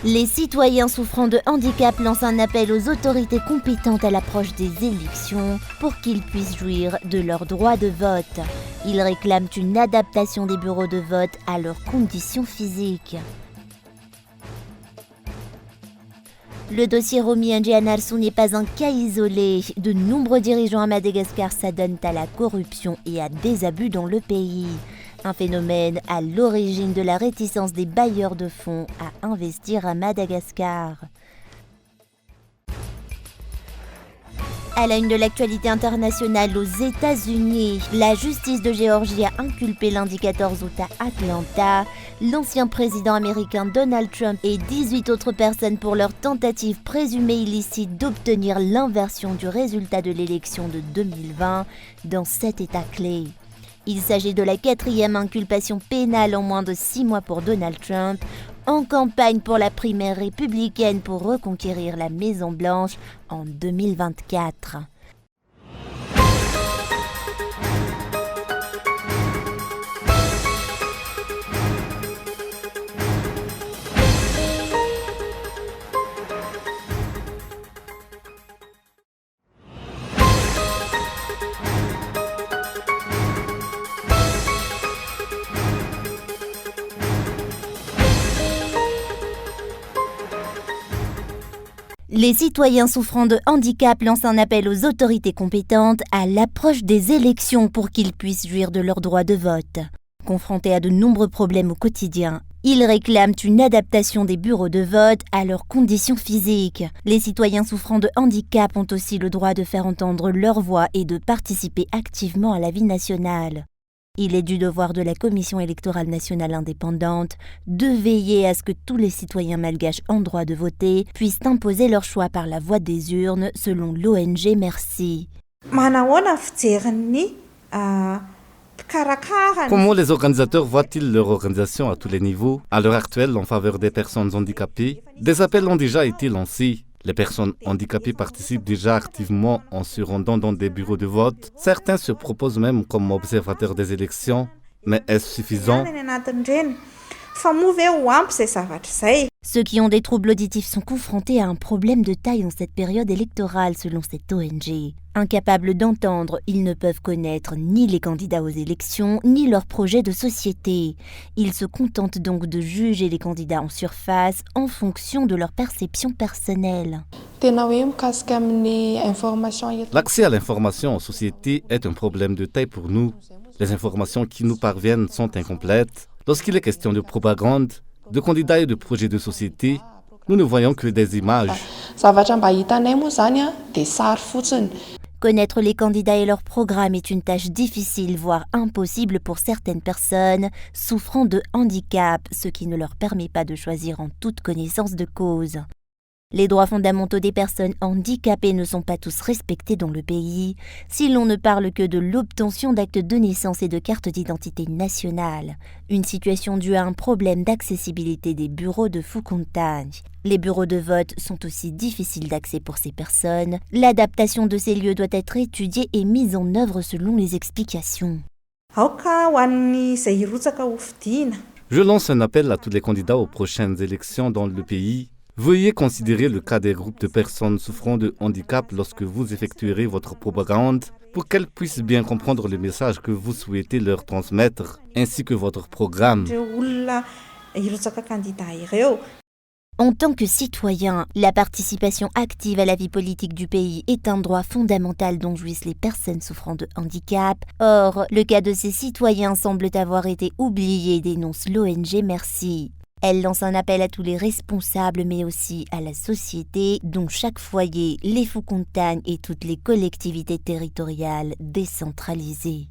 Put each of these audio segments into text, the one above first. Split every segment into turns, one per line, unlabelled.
Les citoyens souffrant de handicap lancent un appel aux autorités compétentes à l'approche des élections pour qu'ils puissent jouir de leur droit de vote. Ils réclament une adaptation des bureaux de vote à leurs conditions physiques. Le dossier Romy Ndjianarsou n'est pas un cas isolé. De nombreux dirigeants à Madagascar s'adonnent à la corruption et à des abus dans le pays. Un phénomène à l'origine de la réticence des bailleurs de fonds à investir à Madagascar. À la une de l'actualité internationale aux États-Unis, la justice de Géorgie a inculpé lundi 14 août à Atlanta l'ancien président américain Donald Trump et 18 autres personnes pour leur tentative présumée illicite d'obtenir l'inversion du résultat de l'élection de 2020 dans 7 États clés. Il s'agit de la 4e inculpation pénale en moins de 6 mois pour Donald Trump, en campagne pour la primaire républicaine pour reconquérir la Maison-Blanche en 2024. Les citoyens souffrant de handicap lancent un appel aux autorités compétentes à l'approche des élections pour qu'ils puissent jouir de leur droit de vote. Confrontés à de nombreux problèmes au quotidien, ils réclament une adaptation des bureaux de vote à leurs conditions physiques. Les citoyens souffrant de handicap ont aussi le droit de faire entendre leur voix et de participer activement à la vie nationale. Il est du devoir de la Commission électorale nationale indépendante de veiller à ce que tous les citoyens malgaches en droit de voter puissent imposer leur choix par la voie des urnes, selon l'ONG Merci.
Comment les organisateurs voient-ils leur organisation à tous les niveaux, à l'heure actuelle en faveur des personnes handicapées? Des appels ont déjà été lancés. Les personnes handicapées participent déjà activement en se rendant dans des bureaux de vote. Certains se proposent même comme observateurs des élections. Mais est-ce suffisant?
Ceux qui ont des troubles auditifs sont confrontés à un problème de taille en cette période électorale, selon cette ONG. Incapables d'entendre, ils ne peuvent connaître ni les candidats aux élections, ni leurs projets de société. Ils se contentent donc de juger les candidats en surface en fonction de leur perception personnelle.
L'accès à l'information en société est un problème de taille pour nous. Les informations qui nous parviennent sont incomplètes. Lorsqu'il est question de propagande, de candidats et de projets de société, nous ne voyons que des images.
Connaître les candidats et leurs programmes est une tâche difficile, voire impossible pour certaines personnes souffrant de handicap, ce qui ne leur permet pas de choisir en toute connaissance de cause. Les droits fondamentaux des personnes handicapées ne sont pas tous respectés dans le pays, si l'on ne parle que de l'obtention d'actes de naissance et de cartes d'identité nationale, une situation due à un problème d'accessibilité des bureaux de Fukuntani. Les bureaux de vote sont aussi difficiles d'accès pour ces personnes. L'adaptation de ces lieux doit être étudiée et mise en œuvre selon les explications.
Je lance un appel à tous les candidats aux prochaines élections dans le pays. Veuillez considérer le cas des groupes de personnes souffrant de handicap lorsque vous effectuerez votre propagande pour qu'elles puissent bien comprendre le message que vous souhaitez leur transmettre, ainsi que votre programme.
En tant que citoyen, la participation active à la vie politique du pays est un droit fondamental dont jouissent les personnes souffrant de handicap. Or, le cas de ces citoyens semble avoir été oublié, dénonce l'ONG Merci. Elle lance un appel à tous les responsables, mais aussi à la société, dont chaque foyer, les Fukuntani et toutes les collectivités territoriales décentralisées.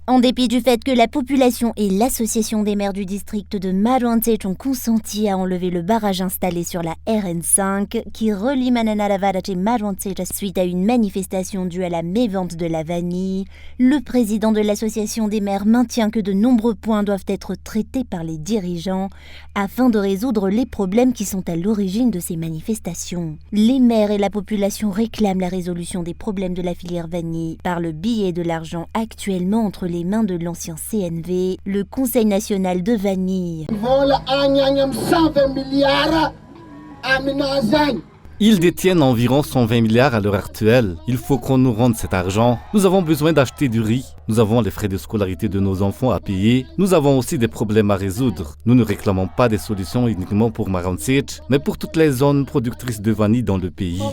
En dépit du fait que la population et l'association des maires du district de Marouantseich ont consenti à enlever le barrage installé sur la RN5 qui relie Mananaravarat et Marouantseich suite à une manifestation due à la mévente de la vanille, le président de l'association des maires maintient que de nombreux points doivent être traités par les dirigeants afin de résoudre les problèmes qui sont à l'origine de ces manifestations. Les maires et la population réclament la résolution des problèmes de la filière vanille par le biais de l'argent actuellement entre les mains de l'ancien CNV, le Conseil national de vanille.
Ils détiennent environ 120 milliards à l'heure actuelle. Il faut qu'on nous rende cet argent. Nous avons besoin d'acheter du riz. Nous avons les frais de scolarité de nos enfants à payer. Nous avons aussi des problèmes à résoudre. Nous ne réclamons pas des solutions uniquement pour Marouantseich, mais pour toutes les zones productrices de vanille dans le pays.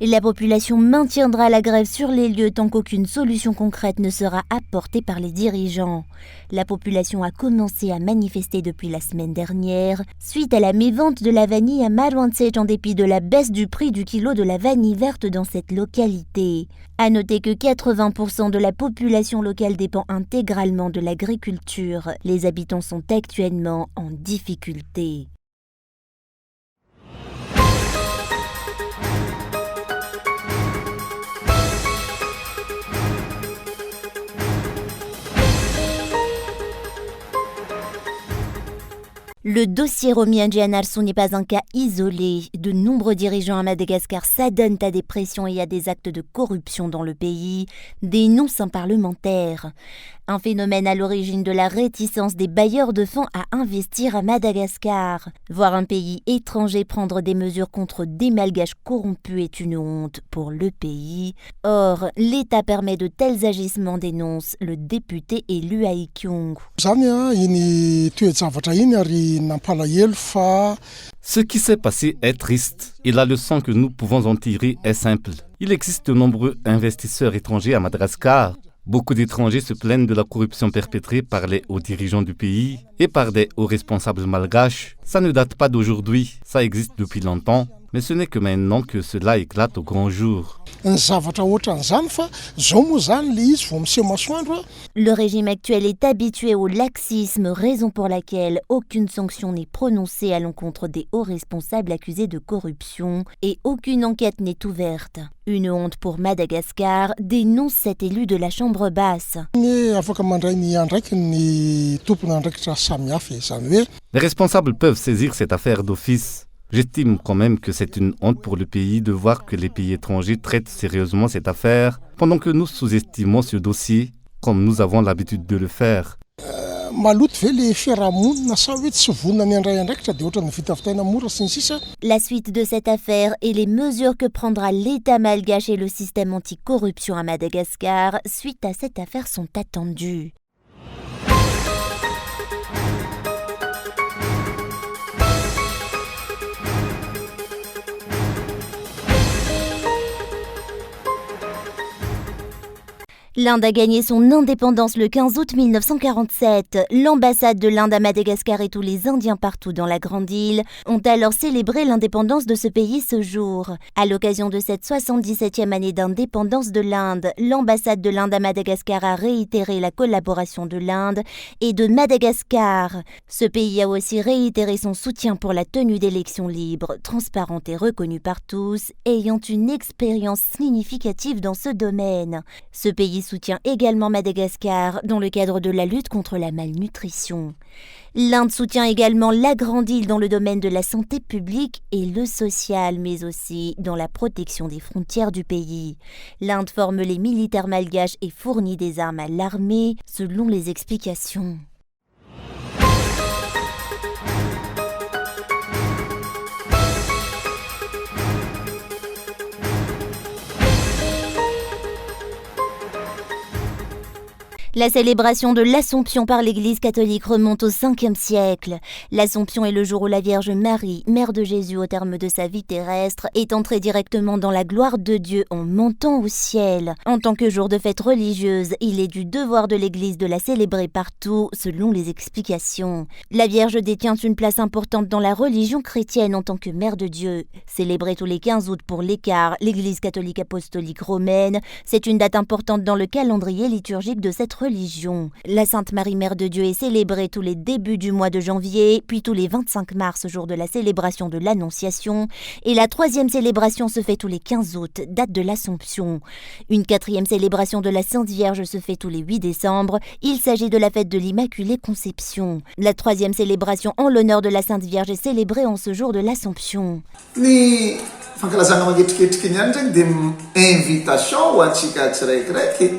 Et la population maintiendra la grève sur les lieux tant qu'aucune solution concrète ne sera apportée par les dirigeants. La population a commencé à manifester depuis la semaine dernière, suite à la mévente de la vanille à Marouantseich en dépit de la baisse du prix du kilo de la vanille verte dans cette localité. À noter que 80% de la population locale dépend intégralement de l'agriculture. Les habitants sont actuellement en difficulté. Le dossier Romy Andjianarsou n'est pas un cas isolé. De nombreux dirigeants à Madagascar s'adonnent à des pressions et à des actes de corruption dans le pays, dénoncent un parlementaire. Un phénomène à l'origine de la réticence des bailleurs de fonds à investir à Madagascar. Voir un pays étranger prendre des mesures contre des malgaches corrompus est une honte pour le pays. Or, l'État permet de tels agissements, dénonce le député élu à Ikyong.
Ce qui s'est passé est triste et la leçon que nous pouvons en tirer est simple. Il existe de nombreux investisseurs étrangers à Madagascar. Beaucoup d'étrangers se plaignent de la corruption perpétrée par les hauts dirigeants du pays et par des hauts responsables malgaches. Ça ne date pas d'aujourd'hui, ça existe depuis longtemps, mais ce n'est que maintenant que cela éclate au grand jour.
Le régime actuel est habitué au laxisme, raison pour laquelle aucune sanction n'est prononcée à l'encontre des hauts responsables accusés de corruption et aucune enquête n'est ouverte. Une honte pour Madagascar, dénonce cet élu de la Chambre basse.
Les responsables peuvent saisir cette affaire d'office. J'estime quand même que c'est une honte pour le pays de voir que les pays étrangers traitent sérieusement cette affaire pendant que nous sous-estimons ce dossier, comme nous avons l'habitude de le faire.
La suite de cette affaire et les mesures que prendra l'État malgache et le système anticorruption à Madagascar suite à cette affaire sont attendues. L'Inde a gagné son indépendance le 15 août 1947. L'ambassade de l'Inde à Madagascar et tous les Indiens partout dans la grande île ont alors célébré l'indépendance de ce pays ce jour. À l'occasion de cette 77e année d'indépendance de l'Inde, l'ambassade de l'Inde à Madagascar a réitéré la collaboration de l'Inde et de Madagascar. Ce pays a aussi réitéré son soutien pour la tenue d'élections libres, transparentes et reconnues par tous, ayant une expérience significative dans ce domaine. Ce pays soutient également Madagascar dans le cadre de la lutte contre la malnutrition. L'Inde soutient également la grande île dans le domaine de la santé publique et le social, mais aussi dans la protection des frontières du pays. L'Inde forme les militaires malgaches et fournit des armes à l'armée, selon les explications. La célébration de l'Assomption par l'Église catholique remonte au 5e siècle. L'Assomption est le jour où la Vierge Marie, mère de Jésus au terme de sa vie terrestre, est entrée directement dans la gloire de Dieu en montant au ciel. En tant que jour de fête religieuse, il est du devoir de l'Église de la célébrer partout, selon les explications. La Vierge détient une place importante dans la religion chrétienne en tant que mère de Dieu. Célébrée tous les 15 août pour l'Écart, l'Église catholique apostolique romaine, c'est une date importante dans le calendrier liturgique de cette religion. La Sainte Marie Mère de Dieu est célébrée tous les débuts du mois de janvier, puis tous les 25 mars, jour de la célébration de l'Annonciation, et la 3e célébration se fait tous les 15 août, date de l'Assomption. Une 4e célébration de la Sainte Vierge se fait tous les 8 décembre, il s'agit de la fête de l'Immaculée Conception. La 3e célébration en l'honneur de la Sainte Vierge est célébrée en ce jour de l'Assomption.
Ny fankalazana magnetriketrika niany zegny dia invitation ho antsika tsiraikiraiky.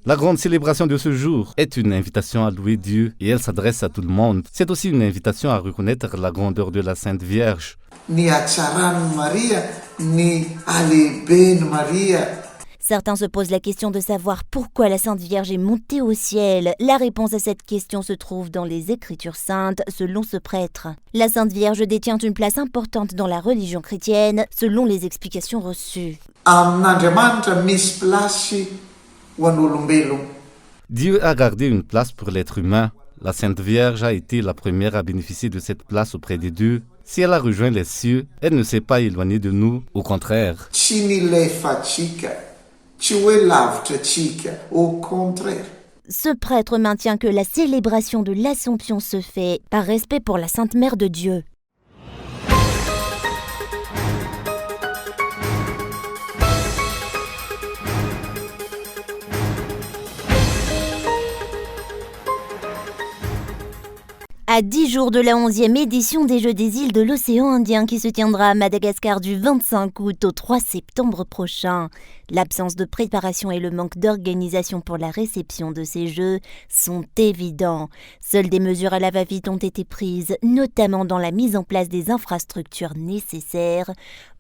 La grande célébration de ce jour est une invitation à louer Dieu et elle s'adresse à tout le monde. C'est aussi une invitation à reconnaître la grandeur de la Sainte Vierge.
Ny hatsarany Maria, ny halehibeny Maria.
Certains se posent la question de savoir pourquoi la Sainte Vierge est montée au ciel. La réponse à cette question se trouve dans les Écritures saintes, selon ce prêtre. La Sainte Vierge détient une place importante dans la religion chrétienne, selon les explications reçues.
Amin'Andriamanitra misy plasy ho an'olombelona.
Dieu a gardé une place pour l'être humain. La Sainte Vierge a été la première à bénéficier de cette place auprès des dieux. Si elle a rejoint les cieux, elle ne s'est pas éloignée de nous, au contraire.
Tsy nilefatsika, tsy hoe lavitra antsika, au contraire.
Ce prêtre maintient que la célébration de l'Assomption se fait par respect pour la Sainte Mère de Dieu. À 10 jours de la 11e édition des Jeux des îles de l'océan Indien qui se tiendra à Madagascar du 25 août au 3 septembre prochain. L'absence de préparation et le manque d'organisation pour la réception de ces Jeux sont évidents. Seules des mesures à la va-vite ont été prises, notamment dans la mise en place des infrastructures nécessaires.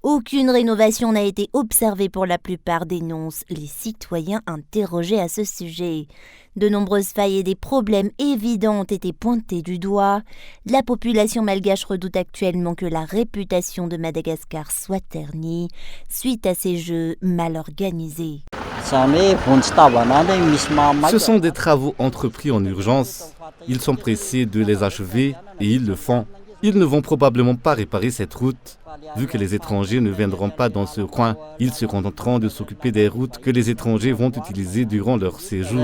Aucune rénovation n'a été observée pour la plupart, dénoncent les citoyens interrogés à ce sujet. De nombreuses failles et des problèmes évidents ont été pointés du doigt. La population malgache redoute actuellement que la réputation de Madagascar soit ternie suite à ces jeux mal organisés.
Ce sont des travaux entrepris en urgence. Ils sont pressés de les achever et ils le font. Ils ne vont probablement pas réparer cette route. Vu que les étrangers ne viendront pas dans ce coin, ils se contenteront de s'occuper des routes que les étrangers vont utiliser durant leur séjour.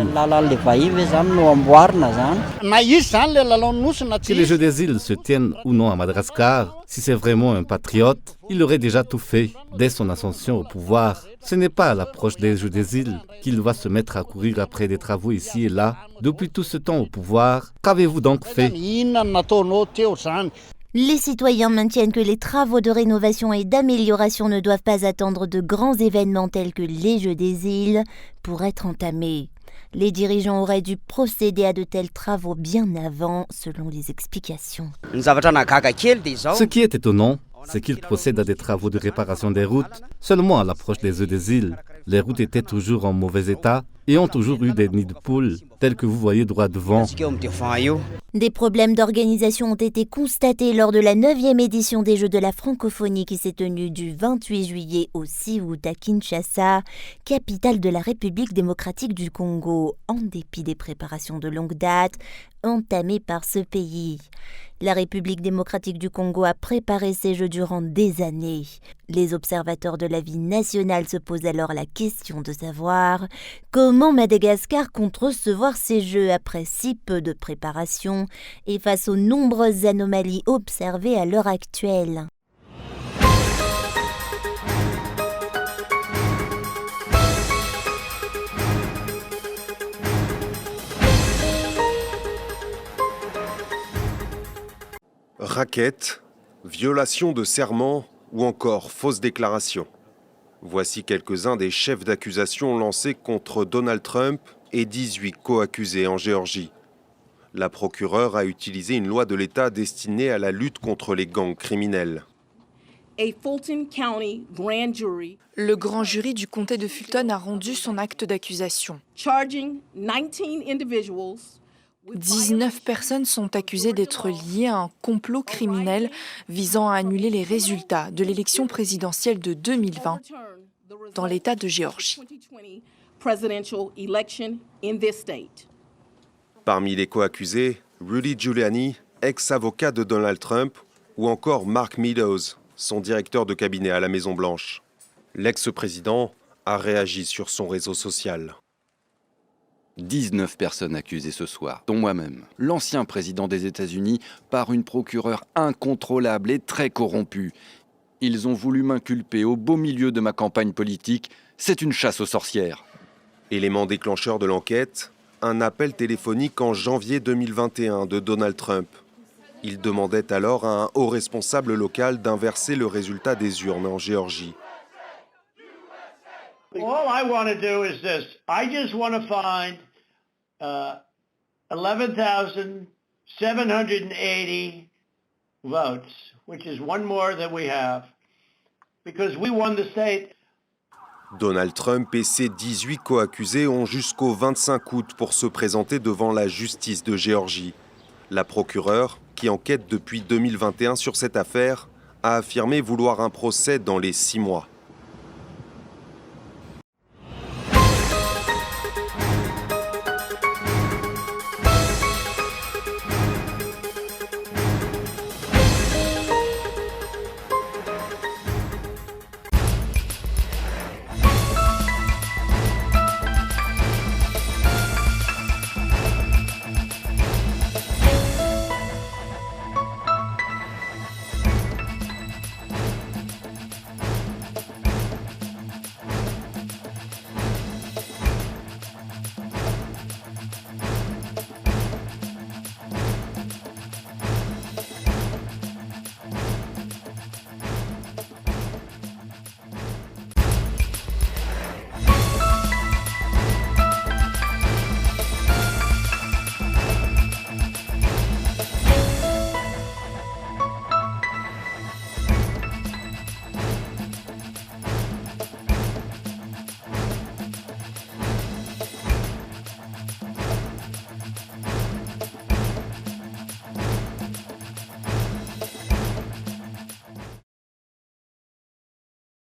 Que les Jeux des îles se tiennent ou non à Madagascar, si c'est vraiment un patriote, il aurait déjà tout fait dès son ascension au pouvoir. Ce n'est pas à l'approche des Jeux des îles qu'il va se mettre à courir après des travaux ici et là. Depuis tout ce temps au pouvoir, qu'avez-vous donc fait ?
Les citoyens maintiennent que les travaux de rénovation et d'amélioration ne doivent pas attendre de grands événements tels que les Jeux des îles pour être entamés. Les dirigeants auraient dû procéder à de tels travaux bien avant, selon les explications.
Ce qui est étonnant, c'est qu'ils procèdent à des travaux de réparation des routes seulement à l'approche des Jeux des îles. Les routes étaient toujours en mauvais état et ont toujours eu des nids de poules, tels que vous voyez droit devant.
Des problèmes d'organisation ont été constatés lors de la 9e édition des Jeux de la francophonie qui s'est tenue du 28 juillet au 6 août à Kinshasa, capitale de la République démocratique du Congo, en dépit des préparations de longue date entamées par ce pays. La République démocratique du Congo a préparé ces Jeux durant des années. Les observateurs de la vie nationale se posent alors la question de savoir comment Madagascar compte recevoir ces Jeux après si peu de préparation et face aux nombreuses anomalies observées à l'heure actuelle.
Racket, violation de serment ou encore fausse déclaration. Voici quelques-uns des chefs d'accusation lancés contre Donald Trump et 18 co-accusés en Géorgie. La procureure a utilisé une loi de l'État destinée à la lutte contre les gangs criminels.
Le grand jury du comté de Fulton a rendu son acte d'accusation. 19 personnes sont accusées d'être liées à un complot criminel visant à annuler les résultats de l'élection présidentielle de 2020 dans l'État de Géorgie.
Parmi les co-accusés, Rudy Giuliani, ex-avocat de Donald Trump, ou encore Mark Meadows, son directeur de cabinet à la Maison-Blanche. L'ex-président a réagi sur son réseau social.
19 personnes accusées ce soir, dont moi-même, l'ancien président des États-Unis, par une procureure incontrôlable et très corrompue. Ils ont voulu m'inculper au beau milieu de ma campagne politique. C'est une chasse aux sorcières.
Élément déclencheur de l'enquête, un appel téléphonique en janvier 2021 de Donald Trump. Il demandait alors à un haut responsable local d'inverser le résultat des urnes en Géorgie.
All I want to do is this. I just want to find 11,780 votes, which is one more than we have, because we won the state.
Donald Trump et ses 18 co-accusés ont jusqu'au 25 août pour se présenter devant la justice de Géorgie. La procureure, qui enquête depuis 2021 sur cette affaire, a affirmé vouloir un procès dans les 6 mois.